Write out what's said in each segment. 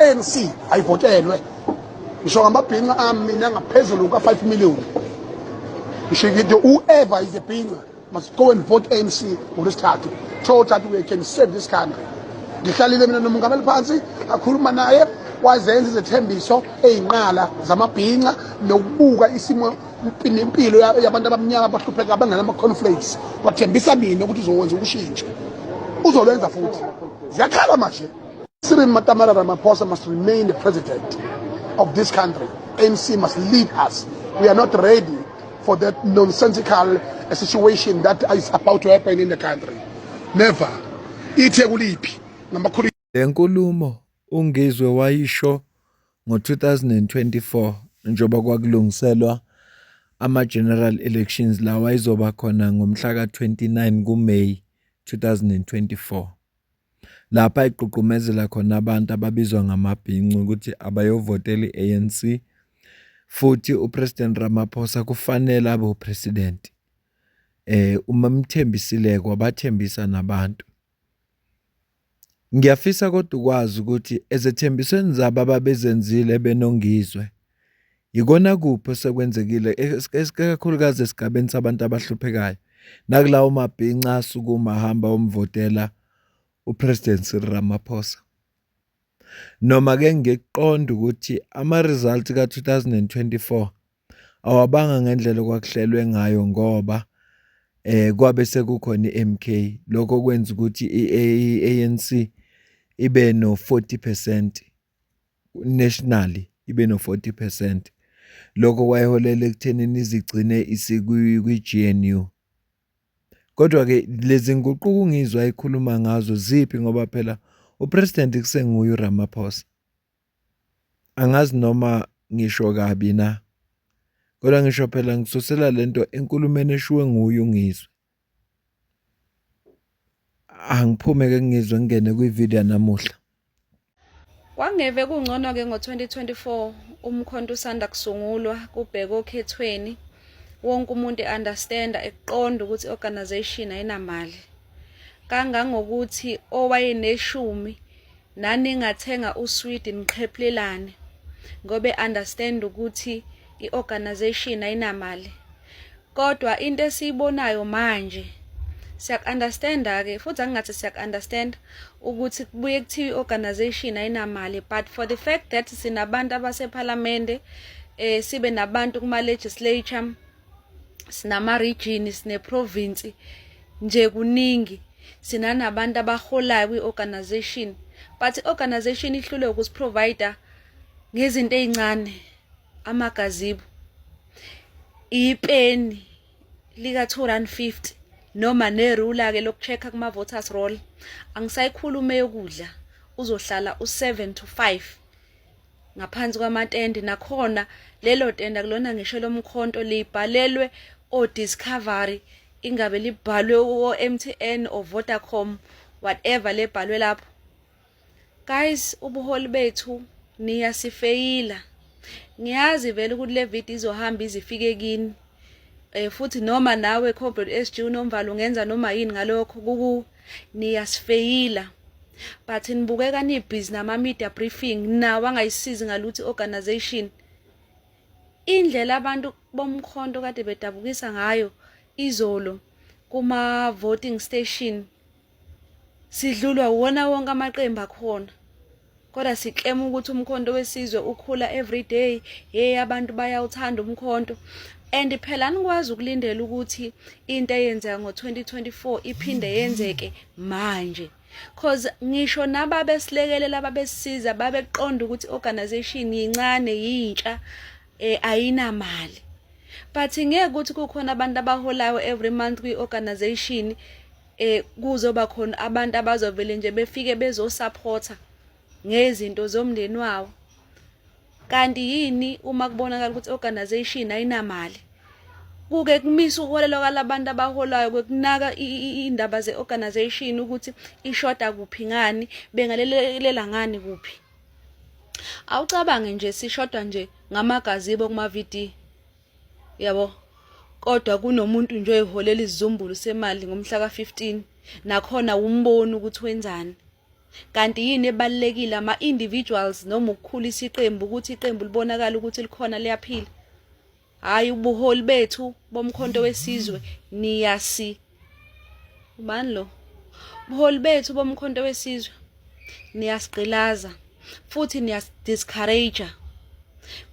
ANC ayivotelwe ngisho ngamabhinqa amina ngaphezulu ka5 million ngisho ngithi whoever is a bhinqa must go and vote ANC ngolesithathu so that we can save this country. Ngihlalile mina nomongameli phansi akhuluma naye wazenza izethembiso eyinqala zamabhinqa nokubuka isimo impilo yabantu abamnyama abahlupheka abangena ama conflicts wathembisa mina ukuthi uzokwenza ukushintsha uzolwenza futhi ziyakhala manje. Cyril Matamela Ramaphosa must remain the president of this country. ANC must lead us. We are not ready for that nonsensical situation that is about to happen in the country. Never. Ithe kuliphi ngamakhulu. Lenkulumo ungizwe wayisho ngo-2024 njengoba kwakulungiselwa ama-general elections lawa izoba khona ngomhla ka-29 kuMeyi 2024. Lapha iqhuqhumezela khona abantu ababizwa ngamabhinqa ukuthi abayovotela i-ANC futhi uPresident Ramaphosa kufanele abe upresident. Uma mthembisile kwabathembisa nabantu. Ngiyafisa kodwa ukwazi ukuthi ezethembisweni zabo ababezenzile benongizwe ikona kuphi sekwenzekile esikakhulukazi esigabeni sabantu abahluphekayo nakulawo mabhinqa asukuma hamba umvotela uPresident Cyril Ramaphosa. Noma ke ngiqonda ukuthi ama-results ka-2024 awabanga ngendlela okwakuhlelwe ngayo ngoba kwabe sekukhona i-MK lokho kwenza ukuthi i-ANC ibe no 40% nationally ibe no 40%. Lokho kwayiholela ekuthenini izigcine isikwi-GNU. Kodwa ke lezi nguquko ungizwa ikhuluma ngazo ziphi ngoba phela upresident kusenguye uRamaphosa. Angazi noma ngisho kabi na. Kodwa ngisho phela ngisusela lento enkulumeni eshuwe nguye ungizwe. Angiphume ke ngizwe ngene kwivideo namuhla. Kwangeve kungcono ke ngo-2024 umkhonto usanda kusungulwa kubheka okhethweni wonke umuntu understanda eqonda ukuthi organization ayinamali kangangokuthi owayeneshumi nani ngathenga usweet niqhephulelane ngobe understand ukuthi iorganization ayinamali. Kodwa into esiyibonayo manje siyak-understanda ke futhi angathi siyak-understand ukuthi kubuye kuthiwa iorganization ayinamali, but for the fact that sinabantu abaseParliament sibe nabantu kuma legislature sinama region sine province nje kuningi sinanabantu abaholayo kwiorganization, but iorganization ihlule ukusiprovider ngezinto ezincane amagazibu ipeni lika 250 noma nerula ke lokuchecka kuma voters roll. Angisayikhulume yokudla uzohlala u7 to 5 ngaphansi kwamatende nakhona lelo tenda kulona ngisho lomkhonto libhalelwe o Discovery ingabe libhalwe o MTN o Vodacom whatever lebhalwe lapho. Guys, ubuholi bethu niyasifeyila. Ngiyazi vele ukuthi le video izohamba izifike kini. Futhi noma nawe corporate SG unomvalo ungenza noma yini ngalokho kuku niyasifeyila. But nibukeka nibhizi nama media briefing nawe angayisizi ngaluthi organization. Indlela abantu bomkhonto kade bedabukisa ngayo izolo kuma voting station sidlulwa wona wonke amaqembu akhona. Kodwa siklema ukuthi umkhonto wesizwe ukhula every day. Hey abantu bayawuthanda umkhonto. And phela nikwazi ukulindela ukuthi into eyenzeka ngo-2024 iphinde yenzeke manje. Cause ngisho nababesilekelela babesiza babeqonda ukuthi organization yincane yintsha ayinamali. But ngeke ukuthi kukhona abantu abaholayo every month kwi-organization kuzoba khona abantu abazovele nje befike bezosupporta ngezinto zomndeni wawo. Kanti yini uma kubonakala ukuthi organization ayinamali kuke kumisa uholelo kwalabantu abaholayo kwekunaka indaba ze-organization ukuthi ishoda kuphi ngani bengalelela ngani kuphi. Awucabange nje sishodwa nje ngamagazibo kuma video yabo, kodwa kunomuntu nje oyiholela isizumbulu semali ngomhla ka15 nakhona umbono ukuthi wenzani. kanti yini ebalekile ama individuals noma ukukhulisa iqembu ukuthi iqembu libonakala ukuthi likhona liyaphila? Hayi ubuholi bethu bomkhonto wesizwe niyasi ubani lo? Ubuholi bethu bomkhonto wesizwe niyasigqilaza futhi niyadiscourage.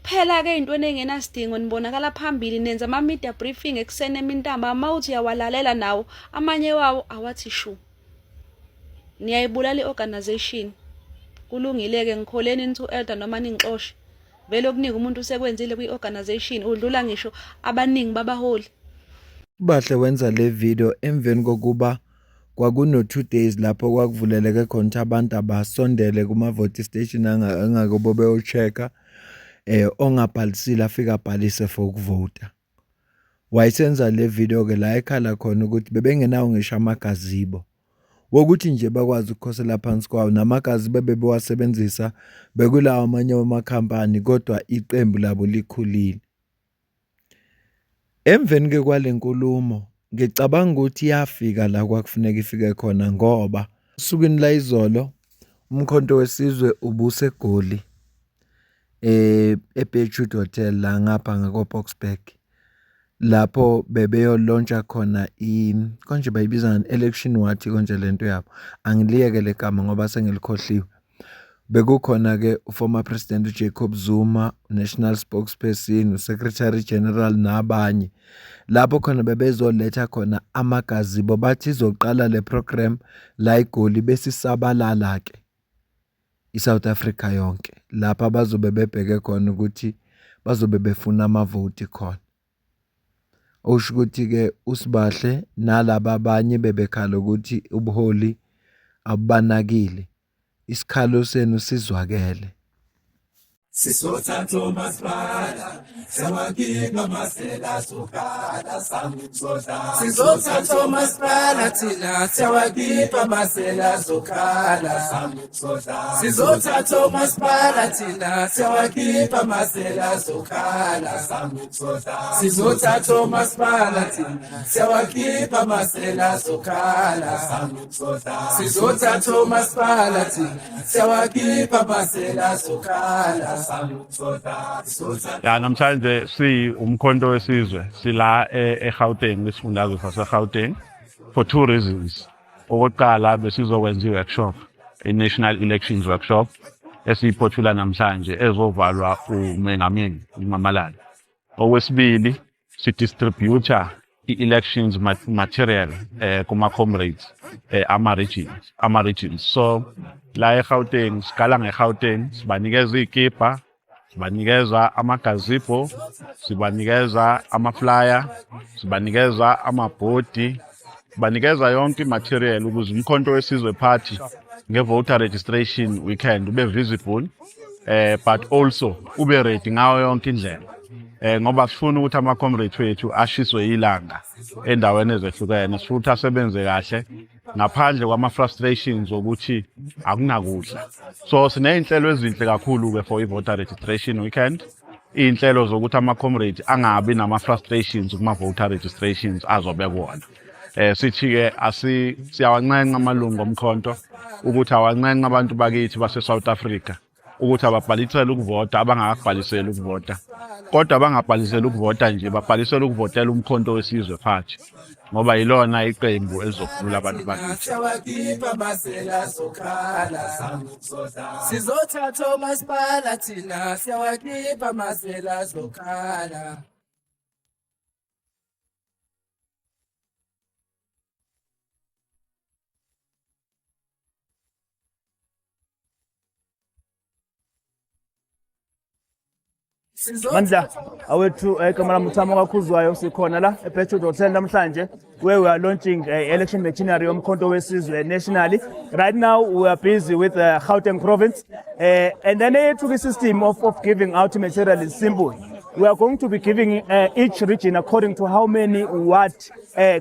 Phela ke into engenasidingo nibonakala phambili nenza ama media briefing eksene emintamba amawuthi yawalalela nawo amanye wawo awathi shu. Niyayibulala iorganization. Kulungileke ngikholeni into elder noma ningixoshe. Vele okunika umuntu usekwenzile kwiorganization udlula ngisho abaningi babaholi. Bahle wenza le video emveni kokuba kwakuno 2 days lapho kwakuvuleleke khona abantu abasondele kuma voting station angakubo beyochecka ongabhalisile afika abhalise for ukuvota. Wayesenza le video ke la ekhala khona ukuthi bebengenawo ngisho amagazibo wokuthi nje bakwazi ukukhosela phansi kwawo namagazi bebewasebenzisa bekulawo amanye amakhampani kodwa iqembu labo likhulile. Emveni ke kwalenkulumo ngicabanga ukuthi yafika la kwakufuneka ifike khona ngoba usukini la izolo umkhonto wesizwe ubusegoli eBeachwood Hotel la ngapha ngakoBoksburg lapho bebeyo launcha khona konje bayibiza election wathi konje lento yabo angiliyeke legama ngoba sengilikhohliwe. Bekukhona ke former president uJacob Zuma, national spokesperson, secretary general nabanye lapho khona bebezoletha khona amagazibo bathi izoqala le program la iGoli besisabalala ke iSouth Africa yonke lapha bazobe bebheke khona ukuthi bazobe befuna amavoti khona. Osho ukuthi ke usibahle nalabo abanye bebekhala ukuthi ubuholi abubanakile. Isikhalo senu sizwakele. Sisotha Thomas Bala, Sawagiba Masela Sukala, Samsota. Sisotha Thomas Bala, Tina, Sawagiba Masela Sukala, Samsota. Sisotha Thomas Bala, Tina, Sawagiba Masela Sukala, Samsota. Sisotha Thomas Bala, Tina, Sawagiba Masela Sukala, Samsota. Sisotha Thomas Bala, Tina, Sawagiba Masela Sukala. Ya namhlanje si umkhonto wesizwe sila eGauteng lesifundazwe saseGauteng for 2 reasons. Okokuqala besizokwenza iworkshop, i-National Elections Workshop esiyiphothula namhlanje ezovalwa uMengameli uMamalala. Okwesibili sidistributor i-elections material kuma comrades ama regions. So la eGauteng sikala ngeGauteng sibanikeza ikipa, sibanikeza amagazipo, sibanikeza amaflyer, sibanikeza amabhodi, sibanikeza yonke imaterial ukuze umkhonto wesizwe party ngevoter registration weekend ube visible but also ube ready ngayo yonke indlela. Ngoba sifuna ukuthi ama-comrades wethu ashiswe ilanga endaweni ezehlukene, sifuthi asebenze kahle ngaphandle kwama-frustrations ukuthi akunakudla. So siney'nhlelo ezinhle kakhulu-ke for i-voter registration weekend, iy'nhlelo zokuthi ama-comrades angabi nama-frustrations kuma-voter registrations azobe kuwona. Sithi-ke siyawancenga amalungu omkhonto ukuthi awancenga abantu bakithi base-South Africa ukuthi ababhalisele ukuvota abangakabhaliseli ukuvota, kodwa abangabhaliseli ukuvota nje babhalisele ukuvotela umkhonto wesizwe party ngoba yilona iqembu elizokhulula abantu bakithi. Sizotha Thomas Bala, Tina, siyawakhipha masela zokhala. Mandla awethu Kamara Mutamo kakhuzwayo sikhona la eBeachwood Hotel namhlanje where we are launching election machinery omkhonto wesizwe nationally. Right now we are busy with the Gauteng province and then the system of giving out material is simple. We are going to be giving each region according to how many ward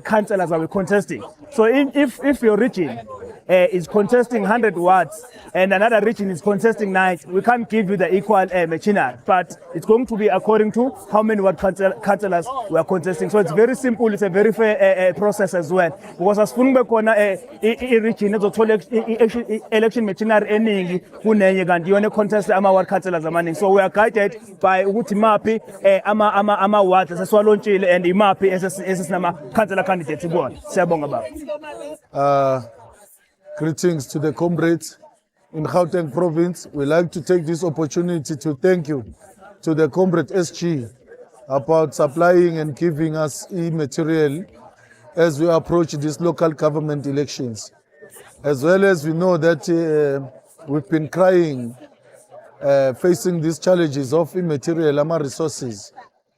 councillors are we contesting. So if your region is contesting 100 wards and another region is contesting 90, we can't give you the equal machinery, but it's going to be according to how many ward councillors we are contesting. So it's very simple, it's a very fair process as well. Because as fun bekona region election machinery eningi kunenye kanti yona contest ama-ward councillors amaningi. So we are guided by ukuthi mapi ama-wards esesiwalonshile and imapi esesinama-councillor candidates kuwona. Siyabonga baba. Greetings to the comrades in Gauteng province. We like to take this opportunity to thank you to the comrade SG about supplying and giving us e-material as we approach these local government elections. As well as we know that we've been crying, facing these challenges of immaterial resources.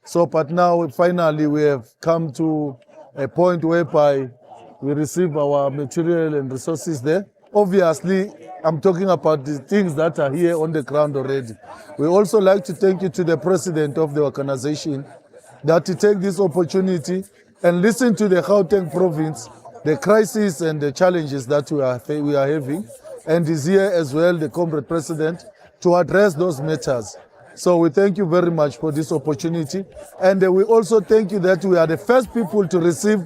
So, but now finally we have come to a point whereby we receive our material and resources there. Obviously, I'm talking about the things that are here on the ground already. We also like to thank you to the president of the organization that he take this opportunity and listen to the Gauteng province, the crisis and the challenges that we are having, and is here as well, the comrade president, to address those matters. So we thank you very much for this opportunity. And we also thank you that we are the first people to receive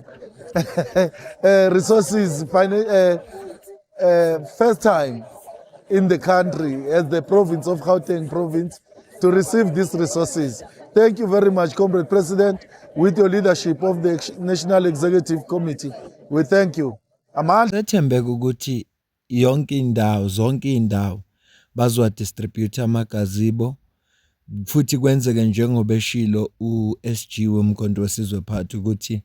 resources, first time in the country as the province of Gauteng province to receive these resources. Thank you very much, Comrade President, with your leadership of the National Executive Committee. We thank you. Sethembeka ukuthi zonke indawo bazwa distribute amagazibo futhi kwenzeke njengoba eshilo uSG womkhonto wesizwe phathu ukuthi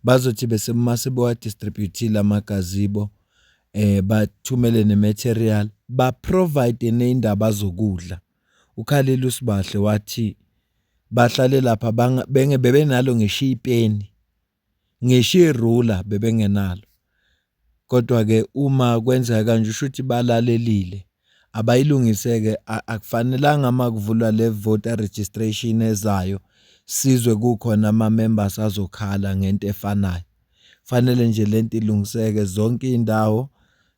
bazothi bese masibo distribute amagazibo bathumele nematerial ba provide neindaba zokudla. Ukhalile usibahle wathi bahlale lapha bebenalo ngeshipeni ngeshirula bebengenalo. Kodwa ke uma kwenzeka kanje ushuthi balalelile abayilungiseke akufanelanga makuvulwa le voter registration ezayo sizwe kukhona ama members azokhala ngento efanayo. Fanele nje lento ilungiseke zonke indawo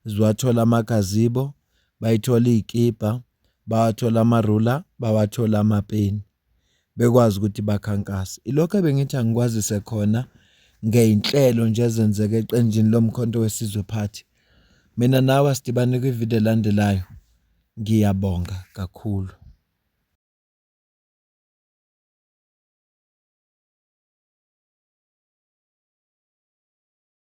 ziwathola amagazibo, bayithola izikipa, bawathola amarula, bawathola amapeni. Bekwazi ukuthi bakhankasa. Ilokho bengithi angikwazise khona ngeinhlelo nje ezenzeke eqenjini lomkhonto wesizwe phathi. Mina nawe sidibane kwivideo landelayo. Ngiyabonga kakhulu.